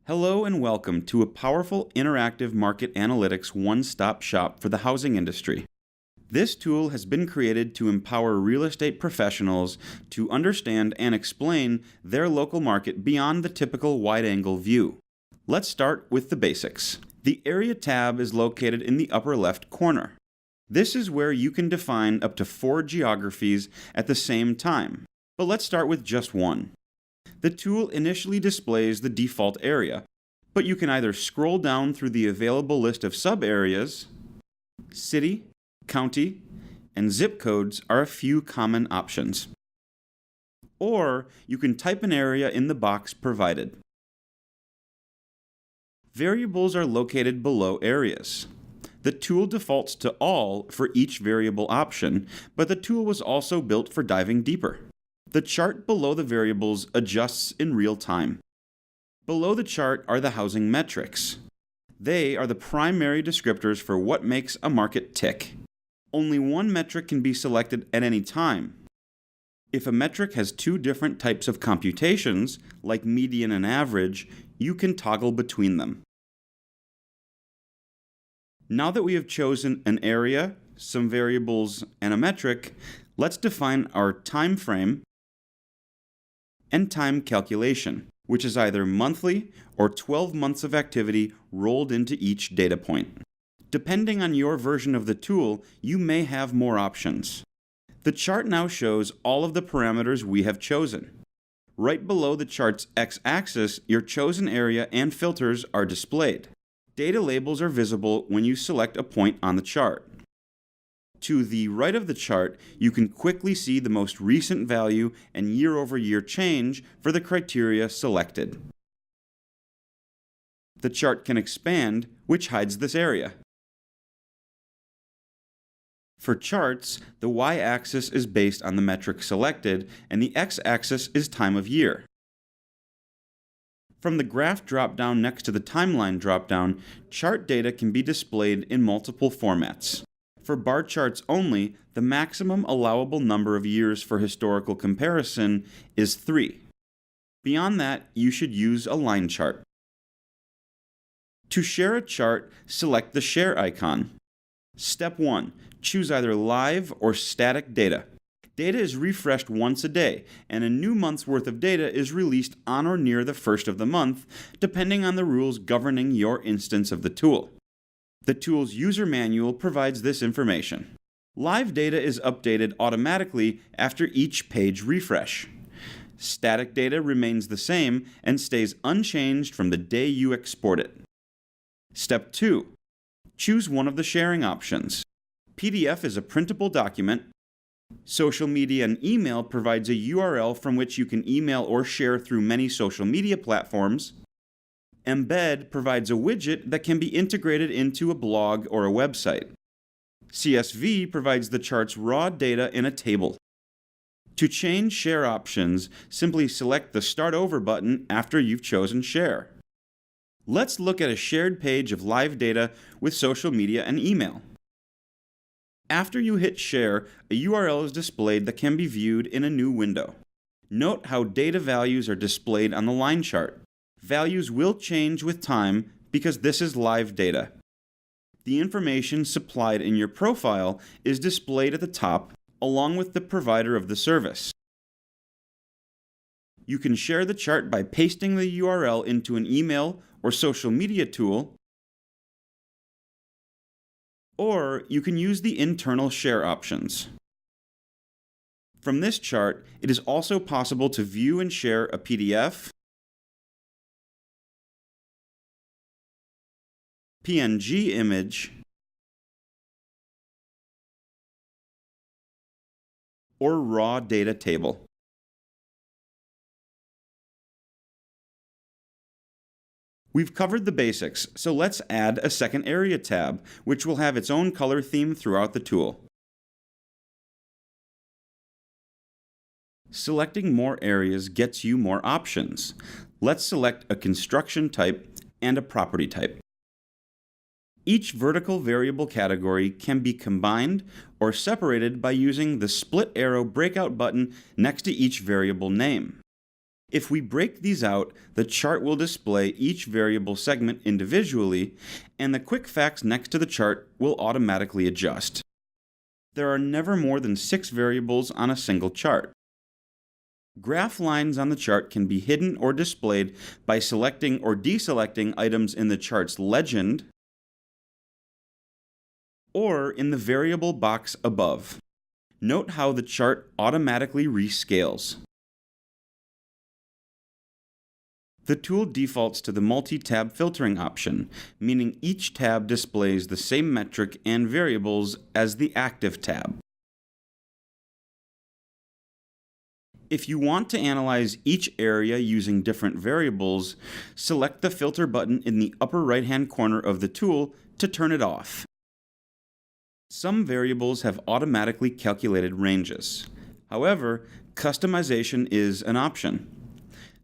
Hello and welcome to a powerful interactive market analytics one-stop shop for the housing industry. This tool has been created to empower real estate professionals to understand and explain their local market beyond the typical wide-angle view. Let's start with the basics. The Area tab is located in the upper left corner. This is where you can define up to 4 geographies at the same time, but let's start with just one. The tool initially displays the default area, but you can either scroll down through the available list of sub-areas. City, county, and zip codes are a few common options. Or you can type an area in the box provided. Variables are located below areas. The tool defaults to all for each variable option, but the tool was also built for diving deeper. The chart below the variables adjusts in real time. Below the chart are the housing metrics. They are the primary descriptors for what makes a market tick. Only one metric can be selected at any time. If a metric has 2 different types of computations, like median and average, you can toggle between them. Now that we have chosen an area, some variables, and a metric, let's define our time frame and time calculation, which is either monthly or 12 months of activity rolled into each data point. Depending on your version of the tool, you may have more options. The chart now shows all of the parameters we have chosen. Right below the chart's x-axis, your chosen area and filters are displayed. Data labels are visible when you select a point on the chart. To the right of the chart, you can quickly see the most recent value and year-over-year change for the criteria selected. The chart can expand, which hides this area. For charts, the y-axis is based on the metric selected, and the x-axis is time of year. From the graph drop-down next to the timeline drop-down, chart data can be displayed in multiple formats. For bar charts only, the maximum allowable number of years for historical comparison is 3. Beyond that, you should use a line chart. To share a chart, select the Share icon. Step 1. Choose either live or static data. Data is refreshed once a day, and a new month's worth of data is released on or near the first of the month, depending on the rules governing your instance of the tool. The tool's user manual provides this information. Live data is updated automatically after each page refresh. Static data remains the same and stays unchanged from the day you export it. Step 2. Choose one of the sharing options. PDF is a printable document. Social media and email provides a URL from which you can email or share through many social media platforms. Embed provides a widget that can be integrated into a blog or a website. CSV provides the chart's raw data in a table. To change share options, simply select the Start Over button after you've chosen Share. Let's look at a shared page of live data with social media and email. After you hit Share, a URL is displayed that can be viewed in a new window. Note how data values are displayed on the line chart. Values will change with time because this is live data. The information supplied in your profile is displayed at the top along with the provider of the service. You can share the chart by pasting the URL into an email or social media tool, or you can use the internal share options. From this chart, it is also possible to view and share a PDF, PNG image, or raw data table. We've covered the basics, so let's add a second area tab, which will have its own color theme throughout the tool. Selecting more areas gets you more options. Let's select a construction type and a property type. Each vertical variable category can be combined or separated by using the split arrow breakout button next to each variable name. If we break these out, the chart will display each variable segment individually, and the quick facts next to the chart will automatically adjust. There are never more than 6 variables on a single chart. Graph lines on the chart can be hidden or displayed by selecting or deselecting items in the chart's legend or in the variable box above. Note how the chart automatically rescales. The tool defaults to the multi-tab filtering option, meaning each tab displays the same metric and variables as the active tab. If you want to analyze each area using different variables, select the filter button in the upper right-hand corner of the tool to turn it off. Some variables have automatically calculated ranges. However, customization is an option.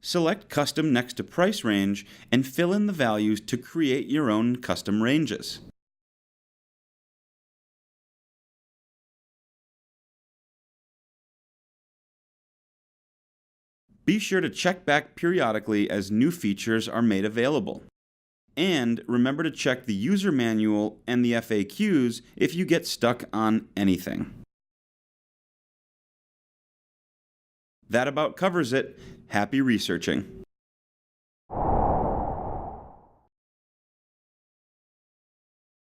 Select Custom next to Price Range and fill in the values to create your own custom ranges. Be sure to check back periodically as new features are made available. And remember to check the user manual and the FAQs if you get stuck on anything. That about covers it. Happy researching!